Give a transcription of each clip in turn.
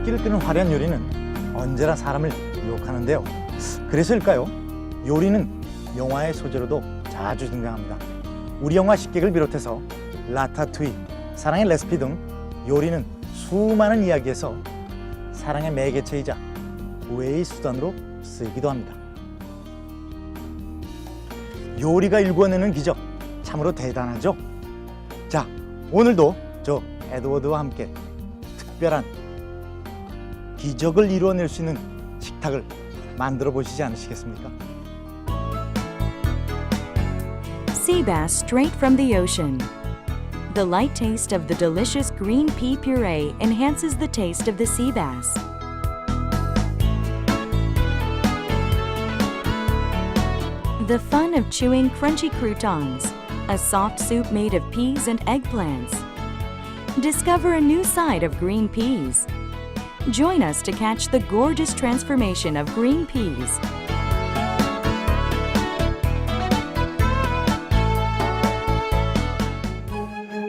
눈길을 끄는 화려한 요리는 언제나 사람을 유혹하는데요. 그래서일까요? 요리는 영화의 소재로도 자주 등장합니다. 우리 영화 식객을 비롯해서 라타투이, 사랑의 레시피 등 요리는 수많은 이야기에서 사랑의 매개체이자 우애의 수단으로 쓰이기도 합니다. 요리가 일궈내는 기적, 참으로 대단하죠? 자, 오늘도 저 에드워드와 함께 특별한 기적을 이루어낼 수 있는 식탁을 만들어 보시지 않으시겠습니까? Sea bass straight from the ocean. The light taste of the delicious green pea puree enhances the taste of the sea bass. The fun of chewing crunchy croutons, a soft soup made of peas and eggplants. Discover a new side of green peas. Join us to catch the gorgeous transformation of green peas.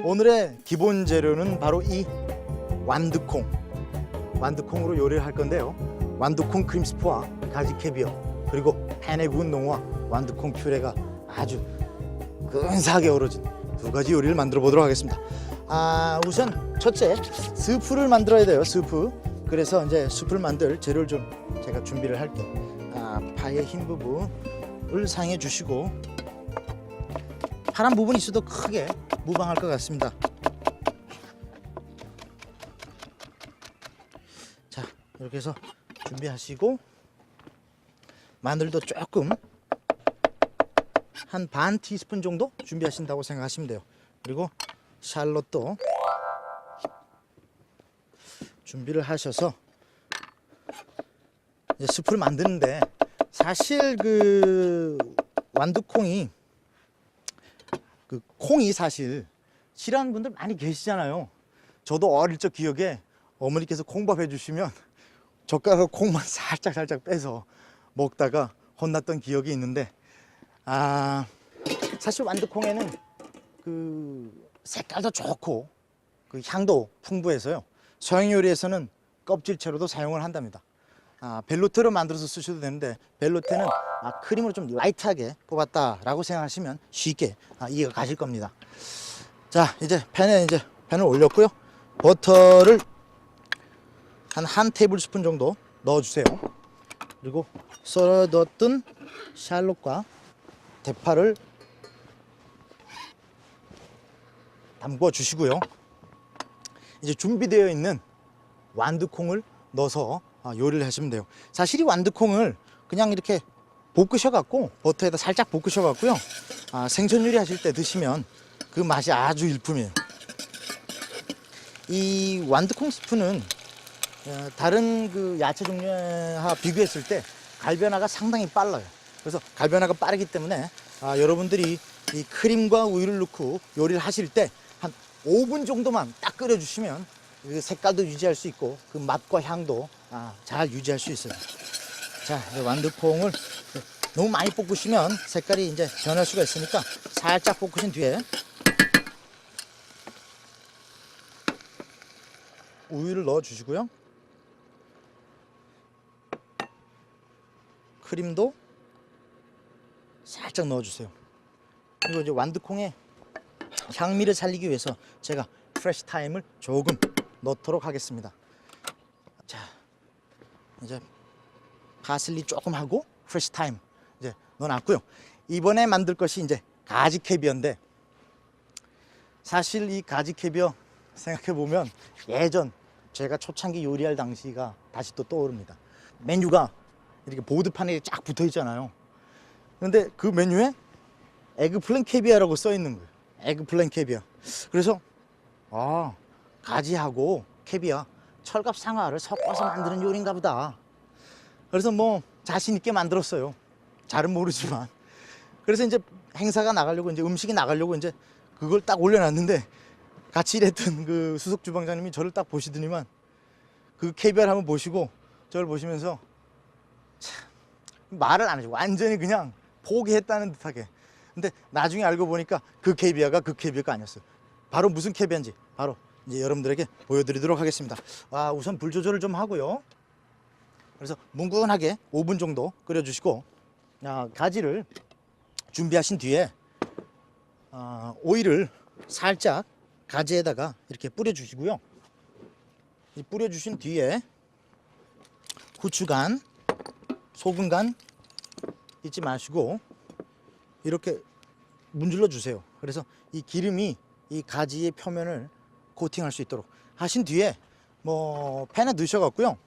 오늘의 기본 재료는 바로 이 완두콩. 완두콩으로 요리를 할 건데요. 완두콩 크림스프와 가지 캐비어, 그리고 팬에 구운 농어와 완두콩 퓨레가 아주 근사하게 어우러진 두 가지 요리를 만들어 보도록 하겠습니다. 우선 첫째, 스프를 만들어야 돼요. 스프. 그래서 이제 스프를 만들 재료를 좀 제가 준비를 할게요. 파의 흰 부분을 사용해 주시고, 파란 부분이 있어도 크게 무방할 것 같습니다. 자, 이렇게 해서 준비하시고, 마늘도 조금 한 반 티스푼 정도 준비하신다고 생각하시면 돼요. 그리고 샬롯도 준비를 하셔서 이제 스프를 만드는데, 사실 그 완두콩이 콩이 사실 싫어하는 분들 많이 계시잖아요. 저도 어릴 적 기억에 어머니께서 콩밥 해주시면 젓가락으로 콩만 살짝 빼서 먹다가 혼났던 기억이 있는데, 사실 완두콩에는 그 색깔도 좋고 그 향도 풍부해서요, 서양 요리에서는 껍질채로도 사용을 한답니다. 벨로테로 만들어서 쓰셔도 되는데, 벨로테는 크림으로 좀 라이트하게 뽑았다라고 생각하시면 쉽게 이해가 가실 겁니다. 자, 이제 팬을 올렸고요. 버터를 한 테이블스푼 정도 넣어주세요. 그리고 썰어뒀던 샬롯과 대파를 담궈 주시고요. 이제 준비되어 있는 완두콩을 넣어서 요리를 하시면 돼요. 사실 이 완두콩을 그냥 이렇게 볶으셔갖고, 버터에다 살짝 볶으셔갖고요, 생선 요리 하실 때 드시면 그 맛이 아주 일품이에요. 이 완두콩 스프는 다른 그 야채 종류와 비교했을 때 갈변화가 상당히 빨라요. 그래서 갈변화가 빠르기 때문에 여러분들이 이 크림과 우유를 넣고 요리를 하실 때 한 5분 정도만 딱 끓여주시면 그 색깔도 유지할 수 있고 그 맛과 향도 잘 유지할 수 있어요. 자, 이제 완두콩을 너무 많이 볶으시면 색깔이 이제 변할 수가 있으니까 살짝 볶으신 뒤에 우유를 넣어 주시고요. 크림도 살짝 넣어 주세요. 그리고 이제 완두콩의 향미를 살리기 위해서 제가 프레쉬 타임을 조금 넣도록 하겠습니다. 자, 이제 파슬리 조금 하고 프레쉬 타임 이제 넣어놨고요. 이번에 만들 것이 이제 가지 캐비어인데, 사실 이 가지 캐비어 생각해 보면 예전 제가 초창기 요리할 당시가 다시 또 떠오릅니다. 메뉴가 이렇게 보드판에 쫙 붙어 있잖아요. 근데 그 메뉴에 에그플랜 캐비아라고 써 있는 거예요. 에그플랜 캐비아. 그래서 가지하고 캐비아, 철갑 상하를 섞어서 만드는 요리인가 보다. 그래서 뭐 자신 있게 만들었어요. 잘은 모르지만. 그래서 이제 행사가 나가려고, 이제 음식이 나가려고 이제 그걸 딱 올려놨는데, 같이 일했던 그 수석 주방장님이 저를 딱 보시더니만 그 캐비아를 한번 보시고 저를 보시면서 참 말을 안 하시고 완전히 그냥 포기했다는 듯하게. 근데 나중에 알고 보니까 그 캐비아가 아니었어요. 바로 무슨 캐비아인지 바로 이제 여러분들에게 보여드리도록 하겠습니다. 우선 불 조절을 좀 하고요. 그래서 뭉근하게 5분 정도 끓여주시고, 가지를 준비하신 뒤에 오일을 살짝 가지에다가 이렇게 뿌려주시고요. 이 뿌려주신 뒤에 후추간, 소금간 잊지 마시고 이렇게 문질러 주세요. 그래서 이 기름이 이 가지의 표면을 코팅할 수 있도록 하신 뒤에 뭐 팬에 넣으셔갖고요.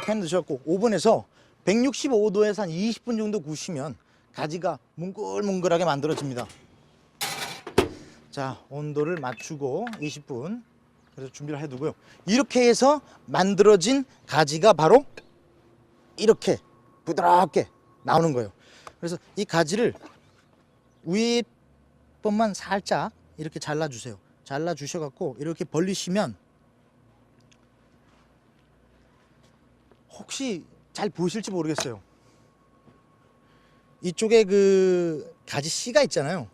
팬에 넣으셔갖고 오븐에서 165도에서 한 20분 정도 구우시면 가지가 뭉글뭉글하게 만들어집니다. 자, 온도를 맞추고 20분 그래서 준비를 해두고요. 이렇게 해서 만들어진 가지가 바로 이렇게 부드럽게 나오는 거예요. 그래서 이 가지를 위에 번만 살짝 이렇게 잘라주세요. 잘라주셔갖고 이렇게 벌리시면 혹시 잘 보이실지 모르겠어요. 이쪽에 그 가지 씨가 있잖아요.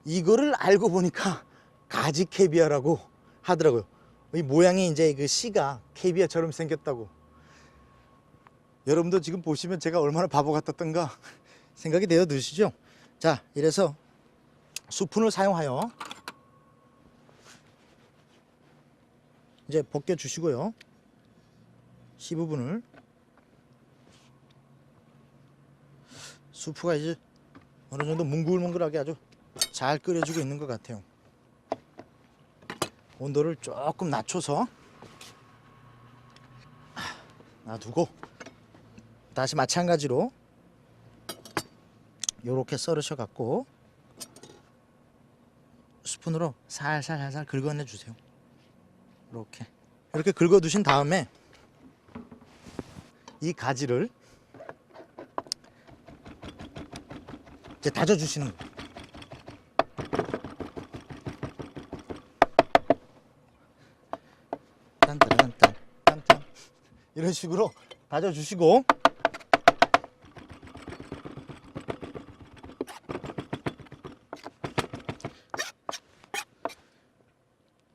이거를 알고 보니까 가지 캐비아라고 하더라고요. 이 모양이 이제 그 씨가 캐비아처럼 생겼다고. 여러분도 지금 보시면 제가 얼마나 바보 같았던가 생각이 되어 드시죠? 자, 이래서 스푼을 사용하여 이제 벗겨 주시고요. 씨 부분을. 수프가 이제 어느 정도 뭉글뭉글하게 아주 잘 끓여지고 있는 것 같아요. 온도를 조금 낮춰서 놔두고 다시 마찬가지로 요렇게 썰으셔 갖고 스푼으로 살살 긁어내 주세요. 이렇게 긁어 두신 다음에 이 가지를 이제 다져 주시는 거예요. 딴딴딴딴딴 이런 식으로 다져 주시고,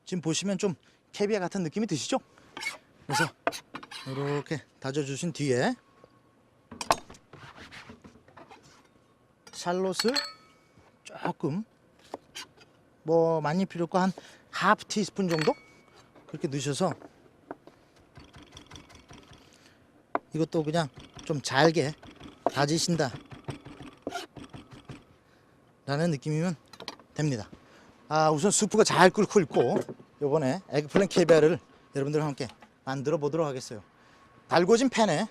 지금 보시면 좀 캐비아 같은 느낌이 드시죠? 그래서 이렇게 다져 주신 뒤에 샬롯을 조금 뭐 많이 필요 없고 한 하프 티스푼 정도 그렇게 넣으셔서 이것도 그냥 좀 잘게 다지신다 라는 느낌이면 됩니다. 우선 수프가 잘 끓고 있고 요번에 에그플랜 캐비아를 여러분들과 함께 만들어 보도록 하겠어요. 달궈진 팬에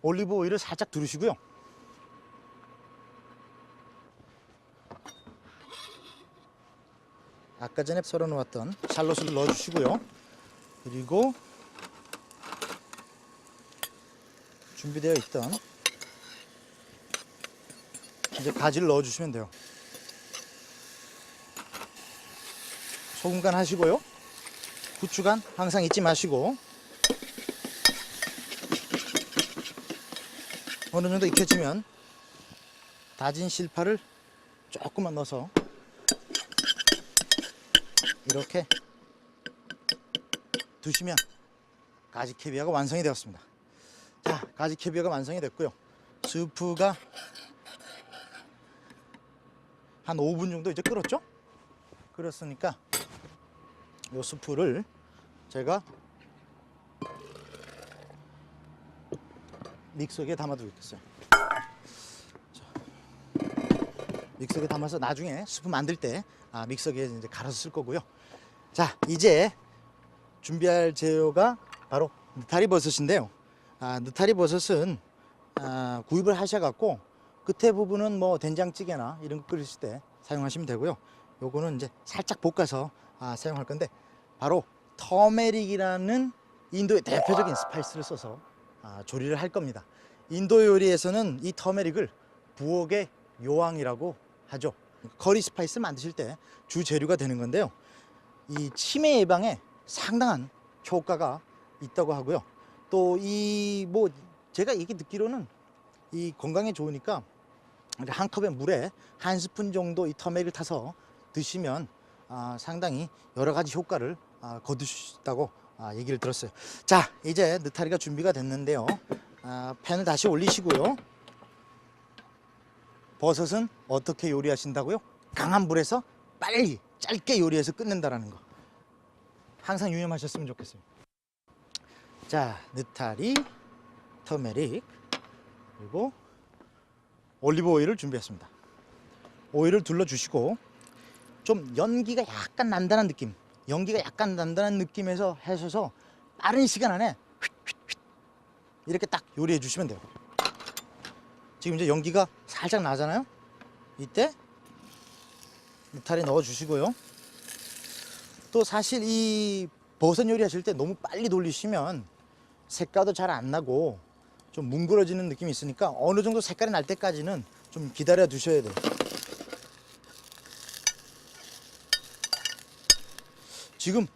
올리브 오일을 살짝 두르시고요. 아까 전에 썰어 놓았던 샬롯을 넣어 주시고요. 그리고 준비되어 있던 이제 가지를 넣어 주시면 돼요. 소금간 하시고요. 후추간 항상 잊지 마시고, 어느 정도 익혀지면 다진 실파를 조금만 넣어서 이렇게 두시면 가지 캐비아가 완성이 되었습니다. 자, 가지 캐비아가 완성이 됐고요. 스프가 한 5분 정도 이제 끓었죠? 끓었으니까 이 스프를 제가 믹서기에 담아두고 있겠어요. 믹서기에 담아서 나중에 스프 만들 때 믹서기에 이제 갈아서 쓸 거고요. 자, 이제 준비할 재료가 바로 느타리 버섯인데요. 느타리 버섯은 구입을 하셔갖고 끝에 부분은 뭐 된장찌개나 이런 거 끓이실 때 사용하시면 되고요. 요거는 이제 살짝 볶아서 사용할 건데, 바로 터메릭이라는 인도의 대표적인 스파이스를 써서 조리를 할 겁니다. 인도 요리에서는 이 터메릭을 부엌의 요왕이라고 하죠. 커리 스파이스 만드실 때 주 재료가 되는 건데요. 이 치매 예방에 상당한 효과가 있다고 하고요. 또 이 뭐 제가 얘기 듣기로는 이 건강에 좋으니까 한 컵의 물에 한 스푼 정도 이 터메릭을 타서 드시면 상당히 여러 가지 효과를 거두실 수 있다고 얘기를 들었어요. 자, 이제 느타리가 준비가 됐는데요. 팬을 다시 올리시고요. 버섯은 어떻게 요리하신다고요? 강한 불에서 빨리 짧게 요리해서 끝낸다라는 거 항상 유념하셨으면 좋겠어요. 자, 느타리, 터메릭, 그리고 올리브 오일을 준비했습니다. 오일을 둘러주시고 좀 연기가 약간 난다는 느낌, 느낌에서 하셔서 빠른 시간 안에 휙휙휙 이렇게 딱 요리해 주시면 돼요. 지금 이제 연기가 살짝 나잖아요. 이때 느타리 넣어 주시고요. 또 사실 이 버섯 요리 하실 때 너무 빨리 돌리시면 색깔도 잘 안 나고 좀 뭉그러지는 느낌이 있으니까 어느 정도 색깔이 날 때까지는 좀 기다려 두셔야 돼요. 지금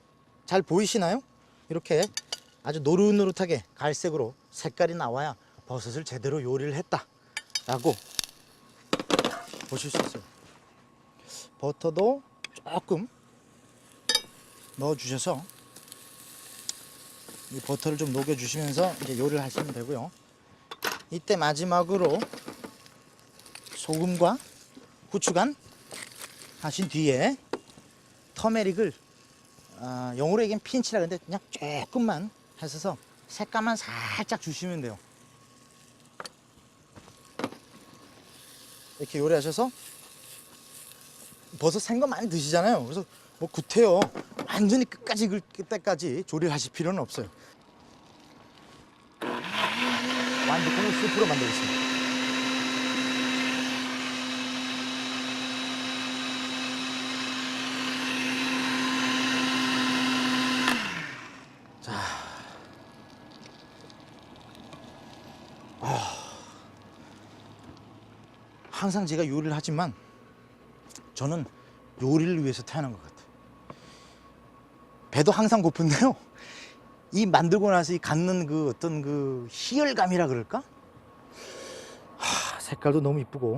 잘 보이시나요? 이렇게 아주 노릇노릇하게 갈색으로 색깔이 나와야 버섯을 제대로 요리를 했다라고 보실 수 있어요. 버터도 조금 넣어주셔서 이 버터를 좀 녹여주시면서 이제 요리를 하시면 되고요. 이때 마지막으로 소금과 후추간 하신 뒤에 터메릭을 영어로 얘기하면 핀치라 그러는데 그냥 조금만 하셔서 색감만 살짝 주시면 돼요. 이렇게 요리하셔서 버섯 생거 많이 드시잖아요. 그래서 뭐 구태여 완전히 끝까지 익을 때까지 조리를 하실 필요는 없어요. 완두콩을 스프로 만들겠습니다. 자, 항상 제가 요리를 하지만 저는 요리를 위해서 태어난 것 같아요. 배도 항상 고픈데요. 이 만들고 나서 이 갖는 그 어떤 그 희열감이라 그럴까? 색깔도 너무 이쁘고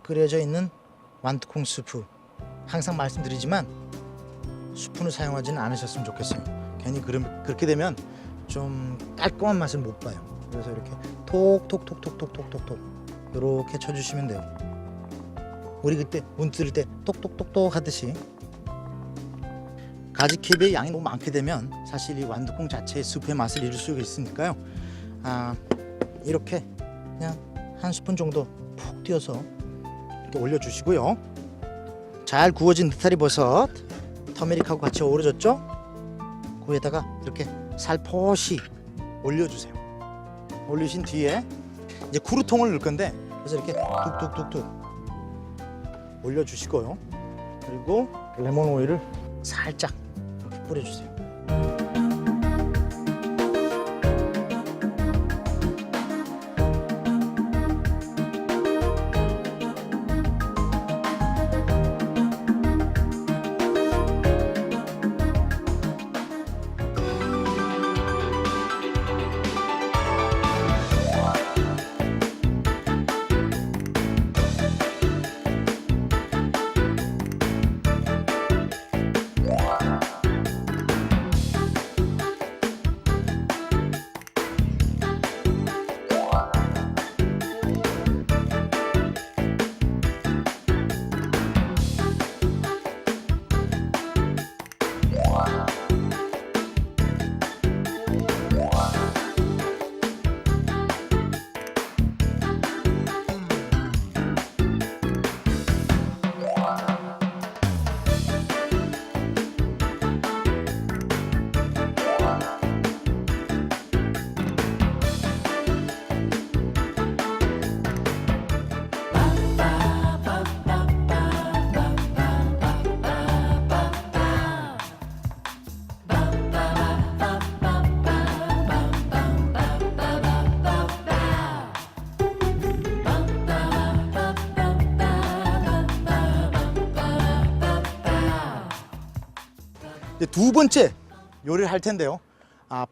끓여져 있는 완두콩 수프, 항상 말씀드리지만 수프는 사용하지는 않으셨으면 좋겠어요. 괜히 그렇게 되면 좀 깔끔한 맛을 못 봐요. 그래서 이렇게 톡톡톡톡톡톡톡톡 이렇게 쳐주시면 돼요. 우리 그때 문 뜰 때 똑똑똑똑 하듯이. 가지캡의 양이 너무 많게 되면 사실 이 완두콩 자체의 수프의 맛을 잃을 수가 있으니까요. 이렇게 그냥 한 스푼 정도 푹 띄어서 이렇게 올려주시고요. 잘 구워진 느타리 버섯, 터메릭하고 같이 어우러졌죠? 거기에다가 이렇게 살포시 올려주세요. 올리신 뒤에 이제 쿠르통을 넣을 건데, 그래서 이렇게 툭툭툭툭 올려주시고요. 그리고 레몬 오일을 살짝 이렇게 뿌려주세요. 이제 두 번째 요리를 할 텐데요.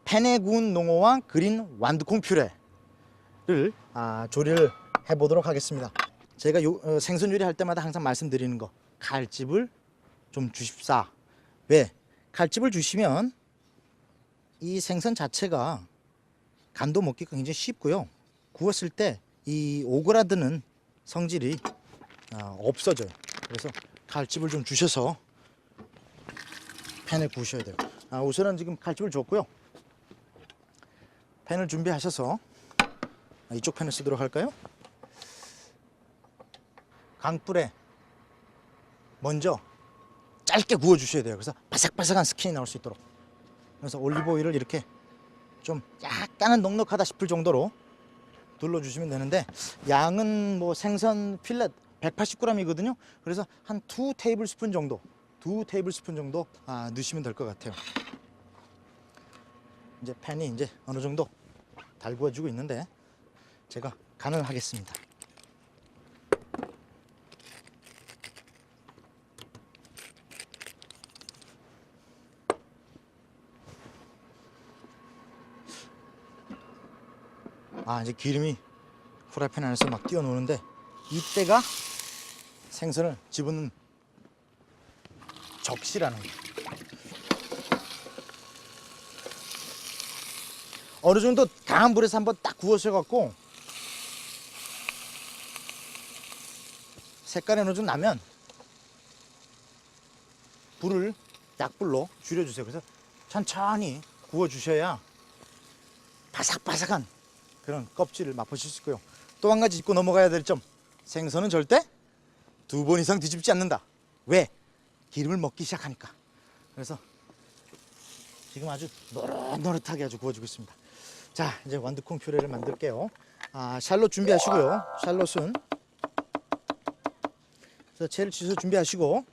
팬에 구운 농어와 그린 완두콩 퓨레를 조리를 해보도록 하겠습니다. 제가 생선 요리할 때마다 항상 말씀드리는 거, 칼집을 좀 주십사. 왜? 칼집을 주시면 이 생선 자체가 간도 먹기가 굉장히 쉽고요. 구웠을 때 이 오그라드는 성질이 없어져요. 그래서 칼집을 좀 주셔서 팬에 구우셔야 돼요. 우선은 지금 칼집을 줬고요. 팬을 준비하셔서 이쪽 팬을 쓰도록 할까요? 강불에 먼저 짧게 구워 주셔야 돼요. 그래서 바삭바삭한 스킨이 나올 수 있도록. 그래서 올리브 오일을 이렇게 좀 약간은 넉넉하다 싶을 정도로 둘러주시면 되는데, 양은 뭐 생선 필렛 180g이거든요. 그래서 한 2 테이블스푼 정도 넣으시면 될 것 같아요. 이제 팬이 이제 어느 정도 달구어지고 있는데 제가 간을 하겠습니다. 이제 기름이 프라이팬 안에서 막 뛰어노는데, 이때가 생선을 집어넣는 적시라는 거예요. 어느 정도 강한 불에서 한번 딱 구워셔갖고 색깔이 어느 정도 나면 불을 약불로 줄여주세요. 그래서 천천히 구워주셔야 바삭바삭한 그런 껍질을 맛보실 수 있고요. 또 한 가지 짚고 넘어가야 될 점, 생선은 절대 2번 이상 뒤집지 않는다. 왜? 기름을 먹기 시작하니까. 그래서 지금 아주 노릇노릇하게 아주 구워주고 있습니다. 자, 이제 완두콩 퓨레를 만들게요. 샬롯 준비하시고요. 샬롯은 그래서 채를 씻어 준비하시고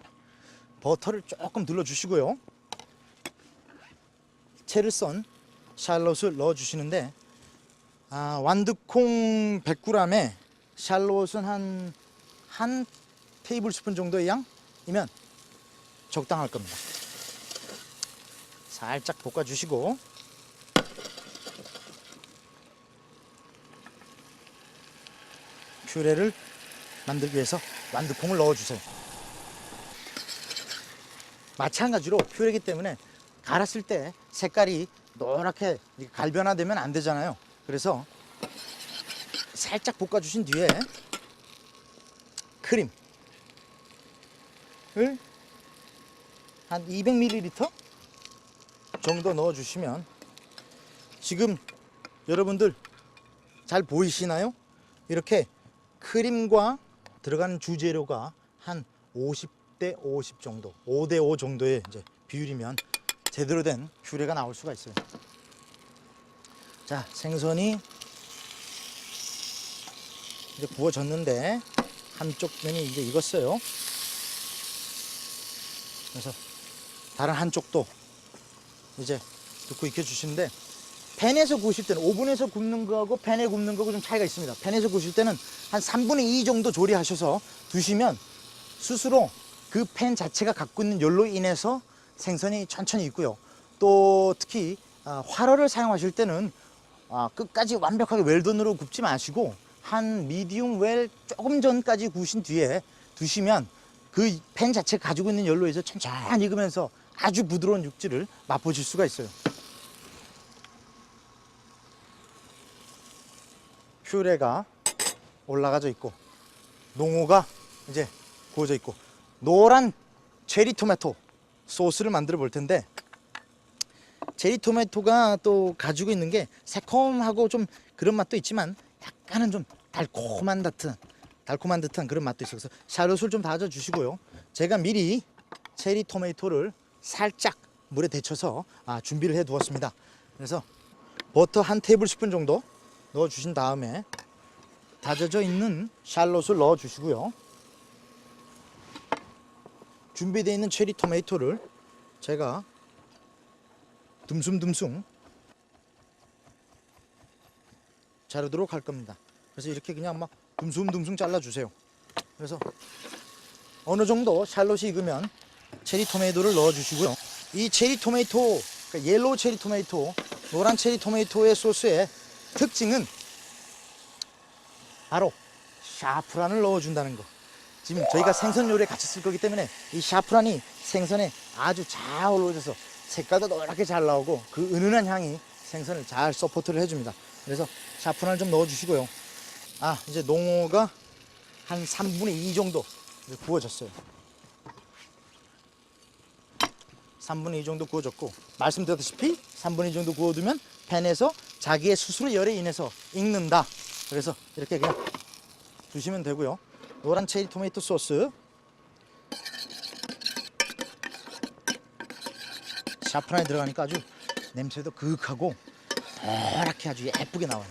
버터를 조금 둘러주시고요. 채를 썬 샬롯을 넣어주시는데, 완두콩 100g에 샬롯은 한 테이블스푼 정도의 양이면 적당할 겁니다. 살짝 볶아주시고 퓨레를 만들기 위해서 완두콩을 넣어주세요. 마찬가지로 퓨레이기 때문에 갈았을 때 색깔이 노랗게 갈변화되면 안 되잖아요. 그래서 살짝 볶아주신 뒤에 크림을 한 200ml 정도 넣어주시면, 지금 여러분들 잘 보이시나요? 이렇게 크림과 들어가는 주재료가 한 50대 50 정도, 5대 5 정도의 이제 비율이면 제대로 된 퓨레가 나올 수가 있어요. 자, 생선이 이제 구워졌는데 한쪽 면이 이제 익었어요. 그래서 다른 한쪽도 이제 넣고 익혀주시는데, 팬에서 구우실 때는 오븐에서 굽는 거하고 팬에 굽는 거하고 좀 차이가 있습니다. 팬에서 구우실 때는 한 3분의 2 정도 조리하셔서 두시면 스스로 그 팬 자체가 갖고 있는 열로 인해서 생선이 천천히 익고요. 또 특히 활어를 사용하실 때는 끝까지 완벽하게 웰던으로 굽지 마시고 한 미디움 웰 조금 전까지 구우신 뒤에 두시면 그 팬 자체가 가지고 있는 열로 해서 천천히 익으면서 아주 부드러운 육질을 맛보실 수가 있어요. 퓨레가 올라가져 있고 농어가 이제 구워져 있고, 노란 체리 토마토 소스를 만들어 볼 텐데, 체리 토마토가 또 가지고 있는 게 새콤하고 좀 그런 맛도 있지만 약간은 좀 달콤한 듯한 그런 맛도 있어요. 그래서 샬롯을 좀 다져 주시고요. 제가 미리 체리 토마토를 살짝 물에 데쳐서 준비를 해 두었습니다. 그래서 버터 한 테이블스푼 정도 넣어 주신 다음에 다져져 있는 샬롯을 넣어 주시고요. 준비되어 있는 체리 토마토를 제가 듬숭듬숭 자르도록 할 겁니다. 그래서 이렇게 그냥 막 듬숭듬숭 잘라주세요. 그래서 어느 정도 샬롯이 익으면 체리 토마토를 넣어주시고요. 이 체리 토마토, 그러니까 옐로우 체리 토마토, 노란 체리 토마토의 소스의 특징은 바로 샤프란을 넣어준다는 거. 지금 저희가 생선 요리에 같이 쓸 거기 때문에 이 샤프란이 생선에 아주 잘 어우러져서 색깔도 노랗게 잘 나오고 그 은은한 향이 생선을 잘 서포트를 해줍니다. 그래서 샤프란을 좀 넣어주시고요. 이제 농어가 한 3분의 2 정도 구워졌어요. 3분의 2 정도 구워졌고, 말씀드렸다시피 3분의 2 정도 구워두면 팬에서 자기의 스스로 열에 인해서 익는다. 그래서 이렇게 그냥 두시면 되고요. 노란 체리 토마토 소스, 샤프란이 들어가니까 아주 냄새도 그윽하고 노랗게 아주 예쁘게 나와요.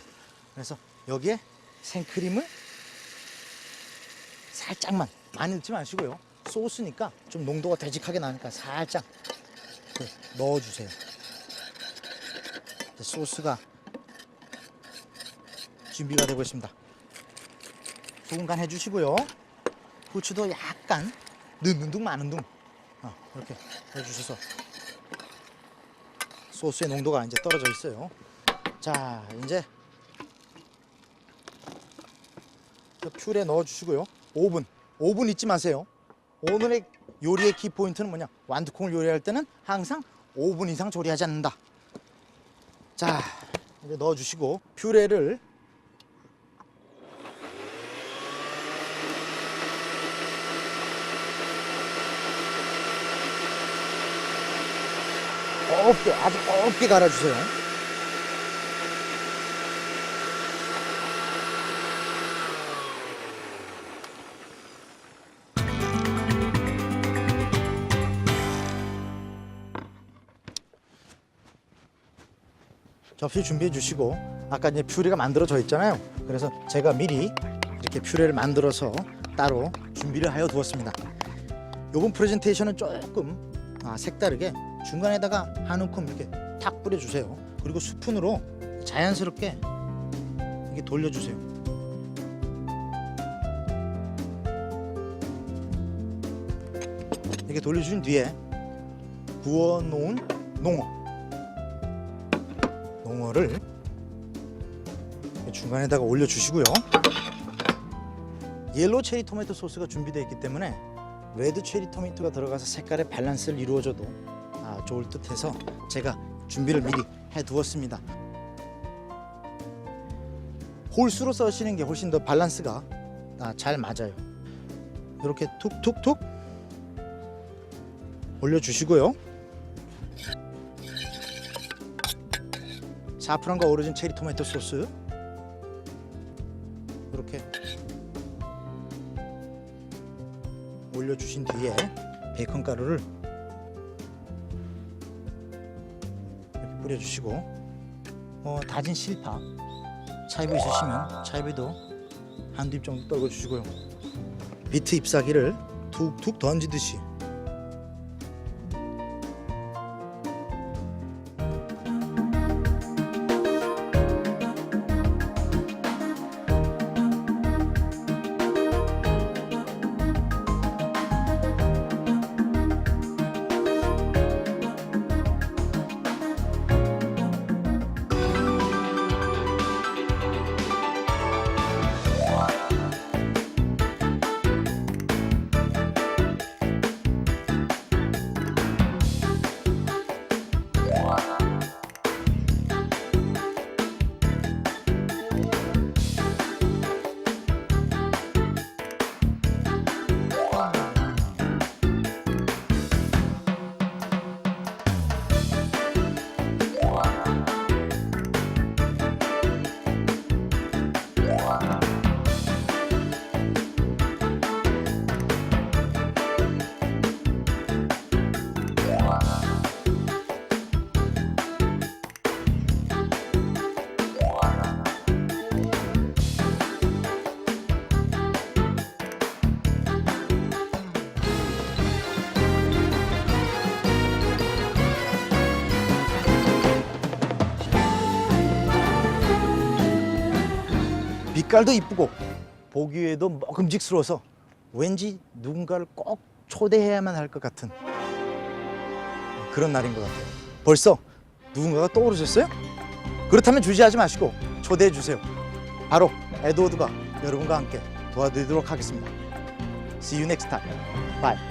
그래서 여기에 생크림을 살짝만, 많이 넣지 마시고요. 소스니까 좀 농도가 되직하게 나니까 살짝 넣어주세요. 소스가 준비가 되고 있습니다. 소금 간 해주시고요. 후추도 약간 넣는 둥 마는 둥 이렇게 해주셔서 소스의 농도가 이제 떨어져 있어요. 자, 이제 퓨레 넣어주시고요. 오븐 잊지 마세요. 오늘의 요리의 키포인트는 뭐냐? 완두콩을 요리할 때는 항상 5분 이상 조리하지 않는다. 자, 이제 넣어주시고 퓨레를 곱게, 아주 곱게 갈아주세요. 접시 준비해 주시고, 아까 이제 퓨레가 만들어져 있잖아요. 그래서 제가 미리 이렇게 퓨레를 만들어서 따로 준비를 하여 두었습니다. 요번 프레젠테이션은 조금 색다르게 중간에다가 한 움큼 이렇게 탁 뿌려주세요. 그리고 스푼으로 자연스럽게 이렇게 돌려주세요. 이렇게 돌려주신 뒤에 구워놓은 농어를 중간에다가 올려주시고요. 옐로우 체리 토마토 소스가 준비되어 있기 때문에 레드 체리 토마토가 들어가서 색깔의 밸런스를 이루어줘도 좋을 듯 해서 제가 준비를 미리 해두었습니다. 홀수로 써시는 게 훨씬 더 밸런스가 잘 맞아요. 이렇게 툭툭툭 올려주시고요. 사프란과 어우러진 체리 토마토 소스 이렇게 올려주신 뒤에 베이컨 가루를 이렇게 뿌려주시고, 다진 실파, 차이브 있으시면 차이브도 한두 입 정도 떨궈주시고요. 비트 잎사귀를 툭툭 던지듯이 빛깔도 이쁘고 보기에도 먹음직스러워서 왠지 누군가를 꼭 초대해야만 할 것 같은 그런 날인 것 같아요. 벌써 누군가가 떠오르셨어요? 그렇다면 주저하지 마시고 초대해 주세요. 바로 에드워드가 여러분과 함께 도와드리도록 하겠습니다. See you next time. Bye.